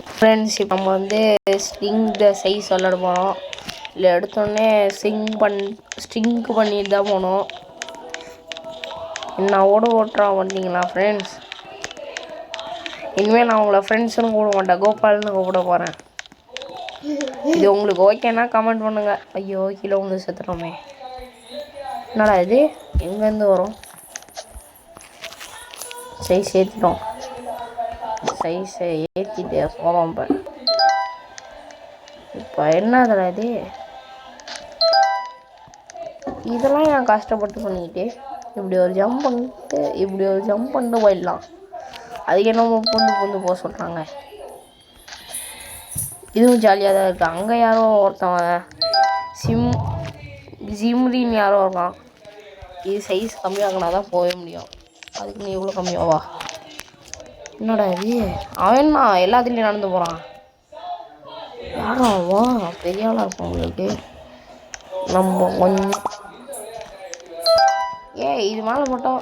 Friends இப்போ நம்ம வந்து ஸ்ட்ரிங் சைஸ் விளாட போகிறோம். இல்லை எடுத்தோடனே ஸ்ட்ரிங்க்கு பண்ணிட்டு தான் போனோம். என்ன ஓட்டுறா வந்தீங்களா ஃப்ரெண்ட்ஸ்? இனிமேல் நான் உங்களை ஃப்ரெண்ட்ஸ்னு கூப்பிட மாட்டேன், கோபால்னு கூப்பிட போகிறேன். இது உங்களுக்கு ஓகேன்னா கமெண்ட் பண்ணுங்கள். ஐயோ கீழே உங்களுக்கு செத்துட்டோமே. என்னடா இது எங்கேருந்து வரும்? சைஸ் ஏற்றிட்டோம். சைஸை ஏற்றிட்டு போகிறோம். இப்போ என்னதுடா இது? இதெல்லாம் நான் கஷ்டப்பட்டு பண்ணிக்கிட்டு இப்படி ஒரு ஜம்ப் பண்ணிட்டு போயிடலாம். அதுக்கு என்னமோ பூந்து போக சொல்கிறாங்க. இதுவும் ஜாலியாக தான் இருக்குது. அங்கே யாரோ ஒருத்தவன் ஜிம்ரின்னு யாரோ இருக்கான். இது சைஸ் கம்மியாகினா தான் போக முடியும். அதுக்கு நீ இவ்வளோ கம்மியாவா? என்னடா இது? அவன் தான் எல்லாத்துலேயும் நடந்து போகிறான். யாரும் அவன் பெரிய ஆளாக இருக்கும் உங்களுக்கு. நம்ம கொஞ்சம் இது மேலே மட்டும்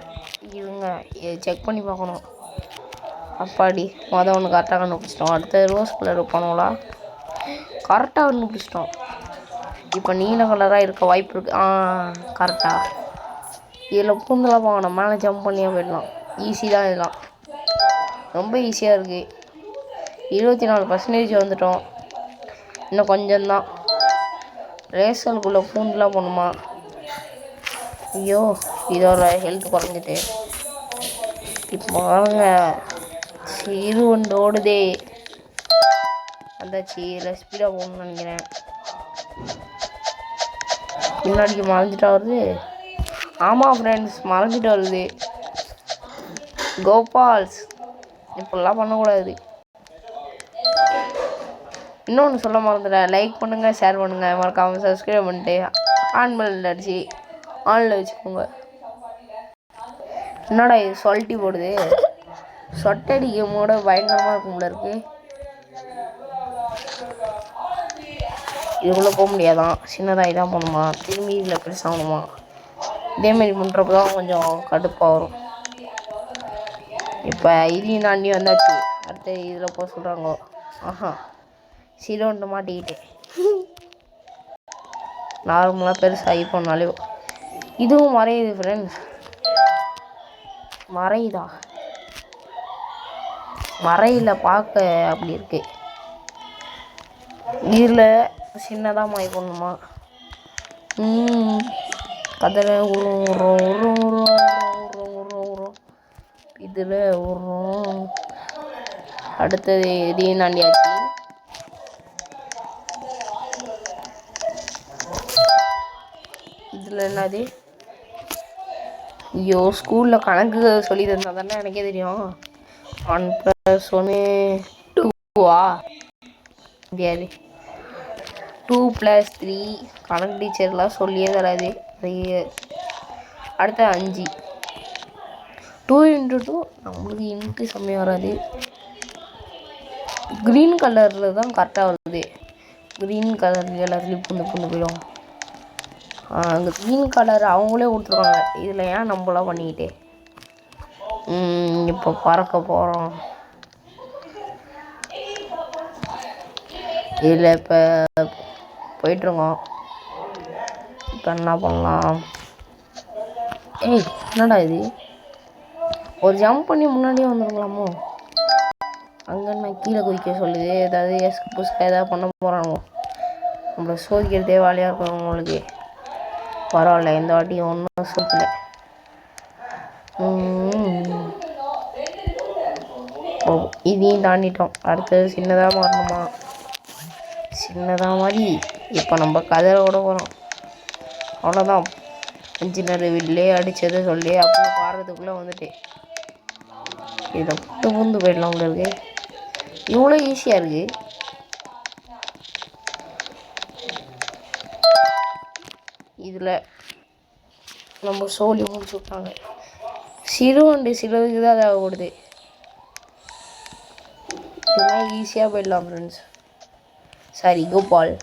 இருங்க, இதை செக் பண்ணி பார்க்கணும். அப்பாடி ஒன்று கரெக்டாக கண்டுபிடிச்சிட்டோம். அடுத்த ரோஸ் கலர் இருப்பானுங்களா? கரெக்டாக கண்டுபிடிச்சிட்டோம். இப்போ நீல கலராக இருக்க வாய்ப்பு இருக்குது. கரெக்டாக இதில் பூந்தெல்லாம் போகணும். மேலே ஜம்ப் பண்ணியே போயிடலாம். ஈஸி தான். இதெல்லாம் ரொம்ப ஈஸியாக இருக்குது. 24% வந்துட்டோம். இன்னும் கொஞ்சம்தான். ரேசலுக்குள்ளே பூண்டெலாம் போகணுமா? ஐயோ இதோட ஹெல்த் குறைஞ்சிட்டு. இப்போ பாருங்க சீரு ஒன்று ஓடுதே. வந்தாச்சு. இதில் ஸ்பீடாக போகணும்னு நினைக்கிறேன். முன்னாடிக்கு மறைஞ்சிட்டா வருது. ஆமாம் ஃப்ரெண்ட்ஸ், மறைஞ்சிட்டு வருது. கோபால்ஸ் இப்படிலாம் பண்ணக்கூடாது. இன்னொன்று சொல்ல மறந்துட்டேன். லைக் பண்ணுங்கள், ஷேர் பண்ணுங்கள், மறக்காமல் சப்ஸ்கிரைப் பண்ணிட்டு ஆன்மல் அடிச்சு ஆனில் வச்சுக்கோங்க. என்னடா இது சொல்லிட்டு போடுது? சொட்டடிக்கமோட பயங்கரமாக இருக்கும்ல இருக்கு. இதுக்குள்ளே போக முடியாதான். சின்னதாக இதாக போகணுமா? திரும்பி இதில் பெருசாகணுமா? இதேமாரி பண்ணுறப்ப தான் கொஞ்சம் கடுப்பாக வரும். இப்போ இதையும் தாண்டி வந்தாச்சு. அடுத்து இதில் போக சொல்கிறாங்க. சிரோண்டு மாட்டிக்கிட்டேன். நார்மலாக பெருசாகி போனாலே இதுவும் மறையுது ஃப்ரெண்ட்ஸ். மறையுதா? மறையில பார்க்க அப்படி இருக்கு. இதில் சின்னதாக மாறி போடணுமா? கதில் உரும் இதில் உரும். அடுத்தது இதையும் தாண்டியாச்சு. இதில் என்னது? ஐயோ ஸ்கூலில் கணக்கு சொல்லி தந்தால் தானே எனக்கே தெரியும். 1 + 1 2வா? முடியாது. 2 + 3 கணக்கு டீச்சர்லாம் சொல்லியே தராது. அடுத்த 5 2 × 2 நம்மளுக்கு இன்ட்டு சமயம் வராது. க்ரீன் கலரில் தான் கரெக்டாக வருது. க்ரீன் கலர் எல்லாத்துலேயும் புந்து போயிடும். அங்கே க்ரீன் கலர் அவங்களே கொடுத்துருக்காங்க. இதில் ஏன் நம்மளாம் பண்ணிக்கிட்டே இப்போ பறக்க போகிறோம். இதில் இப்போ போயிட்டுருக்கோம். இப்போ என்ன பண்ணலாம்? என்னடா இது? ஒரு ஜம்ப் பண்ணி முன்னாடியே வந்துருக்கலாமோ? அங்கே நான் கீழே குதிக்க சொல்லுது. ஏதாவது புஸ்கா ஏதாவது பண்ண போகிறாங்க. நம்மளை சோதிக்கிறதே வேலையாக இருக்கும் உங்களுக்கு. பரவாயில்ல, இந்த வாட்டி ஒன்றும் சோதிக்கல. இதையும் தாண்டிட்டோம். அடுத்தது சின்னதாக மாறணுமா? சின்னதாக மாதிரி இப்போ நம்ம கதை விட போகிறோம். அவ்வளோதான். இன்ஜினியர் வீட்டிலே அடித்தது சொல்லி அப்படி பாடுறதுக்குள்ளே வந்துட்டு இதை புந்து போயிடலாம். உங்களுக்கு இவ்வளோ ஈஸியாக இருக்குது. இதில் நம்ம சோழி முடிச்சு விட்டாங்க. சிலதுக்கு தான் அதை ஓடுது. இதெல்லாம் ஈஸியாக போயிடலாம் ஃப்ரெண்ட்ஸ். சரி கோபால்,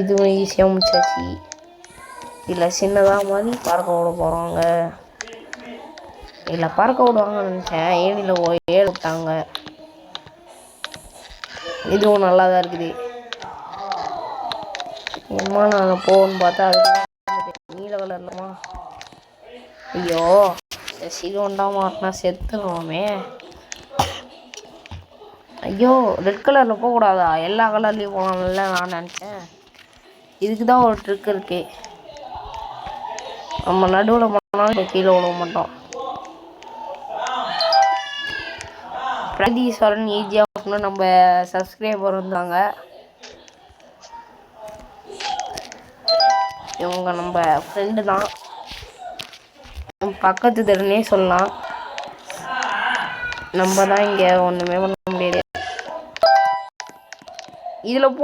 இதுவும் ஈஸியாக முடிச்சாச்சு. இல்லை சின்னதாக மாதிரி பறக்க விட போகிறாங்க. இல்லை பறக்க விடுவாங்கன்னு நினச்சேன். ஏனியில் ஏழு விட்டாங்க. இதுவும் நல்லா தான் இருக்குது. என்னமா நான் போகணுன்னு பார்த்தா அது நீல கலர்லமா. ஐயோ சிறுவண்டா மாட்டினா செத்துருவோமே. ஐயோ ரெட் கலரில் போகக்கூடாதா? எல்லா கலர்லேயும் போகலாம்ல நான் நினச்சேன். இதுக்கு தான் ஒரு ட்ரிக் இருக்கு. நம்ம நடுவில் போனாலும் கீழே விட மாட்டோம். பிரகதீஸ்வரன் ஈஸியாக நம்ம சப்ஸ்கிரைபர் இருந்தாங்க. இவங்க நம்ம ஃப்ரெண்டு தான், பக்கத்து தெருனே சொல்லலாம். நம்ம தான் இங்கே ஒன்றுமே பண்ண முடியாது. இதில்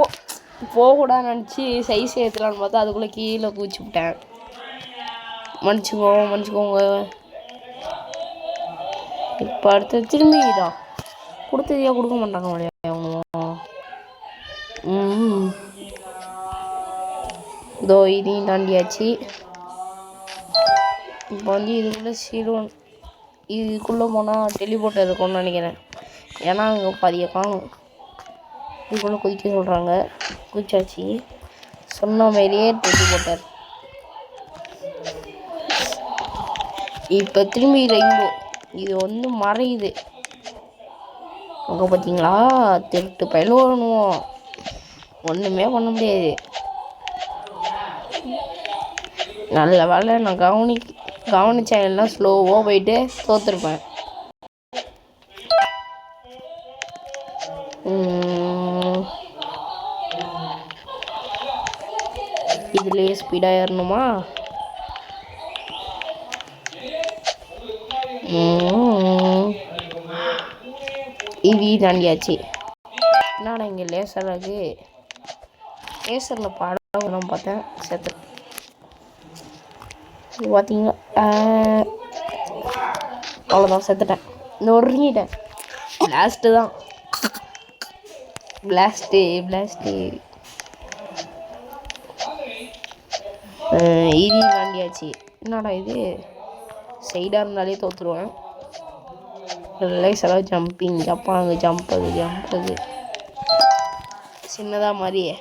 போகக்கூடாதுன்னு நினச்சி சைஸ் ஏற்றலான்னு பார்த்தா அதுக்குள்ளே கீழே குதிச்சு விட்டேன். மன்னிச்சுக்கோங்க. இப்போ அடுத்து திரும்பி தான் கொடுத்ததையா கொடுக்க மாட்டாங்க முடியாது அவங்க. இதோ இதையும் தாண்டியாச்சு. இப்போ வந்து இதுக்குள்ளே போனால் டெலிபோர்ட் இருக்கும்னு நினைக்கிறேன். ஏன்னா அங்கே பாதியை காணும். இதுக்குள்ளே குதிக்க சொல்கிறாங்க. குதிச்சாச்சு. சொன்ன மாதிரியே டெலிபோர்ட்டர். இப்போ திரும்பி ரெயின்போ இது வந்து மறையுது. அங்கே பார்த்தீங்களா திருட்டு பயில வரணும். ஒன்றுமே பண்ண முடியாது. நல்ல வேலை நான் கவனிச்சேன். எல்லாம் ஸ்லோவாக போயிட்டு தோற்றுருப்பேன். இதுலேயே ஸ்பீடாக ஏறணுமா? இவி தாண்டியாச்சு. என்னடா இங்கே லேசர் ஆகு. லேசரில் படம் பார்த்தேன். செத்து பார்த்தீங்களா? அவ்வளோதான், செத்துட்டேன். நொறுங்கிட்டேன். பிளாஸ்ட்டு தான். பிளாஸ்ட்டு இது தாண்டியாச்சு. என்னடா இது சைடாக இருந்தாலே தோற்றுருவேன். லேசராக ஜம்பிங் அங்கே ஜம்பது சின்னதாக மாதிரியே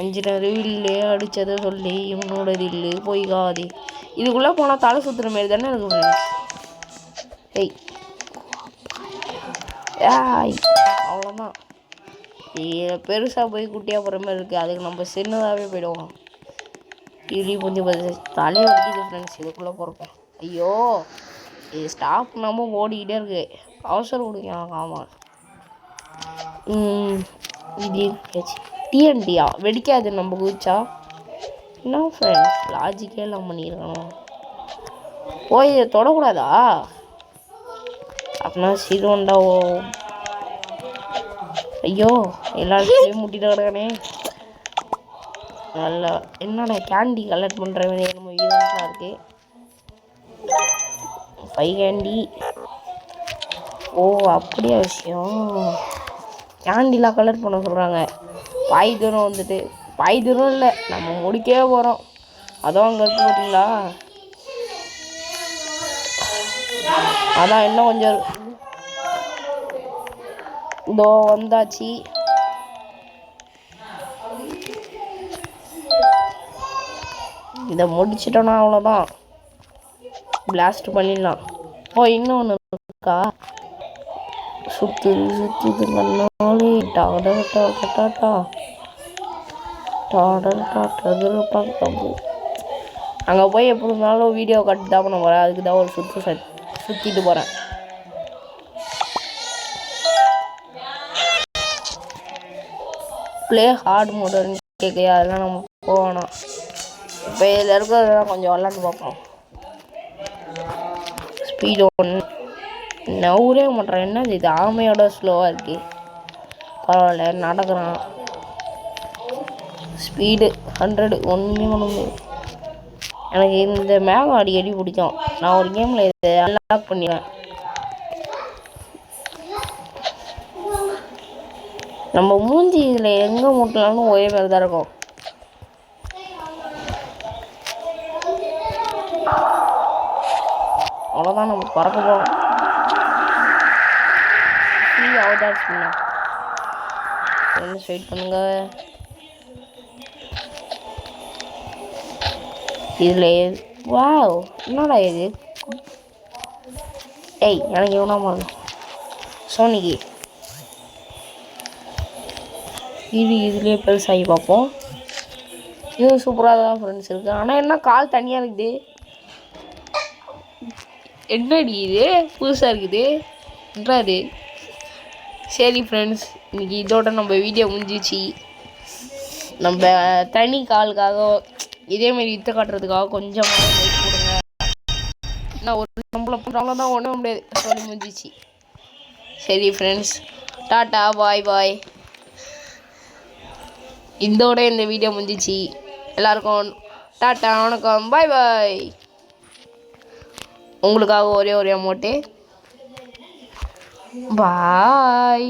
5 வில்லு அடித்ததை சொல்லி இவனோட தில்லு போய்காது. இதுக்குள்ளே போனால் தலை சுற்றுற மாரி தானே இருக்கு. அவ்வளோதான். பெருசாக போய் குட்டியாக போகிற மாதிரி இருக்குது. அதுக்கு நம்ம சின்னதாகவே போயிடுவோம். இடி கொஞ்சம் தலையை வலிக்குது ஃப்ரெண்ட்ஸ் இதுக்குள்ளே போகிறப்ப. ஐயோ இது ஸ்டாப் பண்ணாமல் ஓடிக்கிட்டே இருக்கு. அவசரம் கொடுங்க. ஆமாம் இது டிஎன்டியா வெடிக்காது நம்ம குதிச்சா. என்ன ஃப்ரெண்ட்ஸ் லாஜிக்கே எல்லாம் பண்ணியிருக்கணும். ஓய் இதை தொடக்கூடாதா? அப்படின்னா சிறுவண்டாவோ. ஐயோ எல்லாத்தையும் முட்டிட்டு கிடக்கனே. நல்லா என்னடா கேண்டி கலெக்ட் பண்ணுற மாதிரி நம்ம ஈவெண்ட்லாம் இருக்குது. 5 கேண்டி. ஓ அப்படியா விஷயம். கேண்டிலாம் கலெக்ட் பண்ண சொல்கிறாங்க. பாய் தூரம் வந்துட்டு பாய் தூரம் இல்லை நம்ம முடிக்கவே போகிறோம். அதுவும் அங்கே இருக்கு பார்த்தீங்களா? அதான் இன்னும் கொஞ்சம் இதோ வந்தாச்சு. இதை முடிச்சிட்டோன்னா அவ்வளோதான். பிளாஸ்ட் பண்ணிடலாம். ஓ இன்னொன்று இருக்கா? சுற்றுது நன்னாலே அங்கே போய் எப்படி இருந்தாலும் வீடியோ கட்டு தான் பண்ண போகிறேன். அதுக்கு தான் ஒரு சுற்றிட்டு போகிறேன். ப்ளே ஹார்ட் மோடுன்னு கேட்கையா? அதெல்லாம் நம்ம போகணும். இப்போ இதில் இருக்கிறதெல்லாம் கொஞ்சம் விளாண்டு பார்ப்போம். ஸ்பீடு 1 நவுரே மாட்டேறேன். என்னது இது ஆமையோட ஸ்லோவாக இருக்கு. பரவாயில்ல நடக்கிறான். ஸ்பீடு 100 ஒன்றுமே பண்ண முடியாது. எனக்கு இந்த மேகம் அடிக்கடி பிடிக்கும். நான் ஒரு கேமில் இதை அன்லாக் பண்ணிடுவேன். நம்ம மூஞ்சி இதில் எங்கே மூட்டலான்னு ஒரே மாதிரி தான் இருக்கும். அவ்வளோதான் நம்ம பறக்க போகிறோம். அவதார் சின்ன வெயிட் பண்ணுங்க. இதில் வாவ் என்னடா இது? ஏய் எனக்கு எவ்வளோ மாறும் சோனிக்கு இதுலேயே பெருசாகி பார்ப்போம். இது சூப்பராக தான் ஃப்ரெண்ட்ஸ் இருக்குது. ஆனால் என்ன கால் தனியாக இருக்குது? என்னடி இது புதுசாக இருக்குது என்றாது? சரி ஃப்ரெண்ட்ஸ், இன்றைக்கி இதோட நம்ம வீடியோ முடிஞ்சிச்சு. நம்ம தனி காலுக்காக இதேமாரி விற்று காட்டுறதுக்காக கொஞ்சமாக லைக் கொடுங்க. நான் ஒரு நம்மளை பண்ணுறவங்க தான் ஒன்றும் முடியாது, சொல்லி முடிஞ்சிச்சு. சரி ஃப்ரெண்ட்ஸ், டாட்டா பாய் பாய். இதோட இந்த வீடியோ முடிஞ்சிச்சு. எல்லாருக்கும் டாட்டா வணக்கம் பாய் பாய். உங்களுக்காக ஒரே அமௌண்ட்டு பாய்.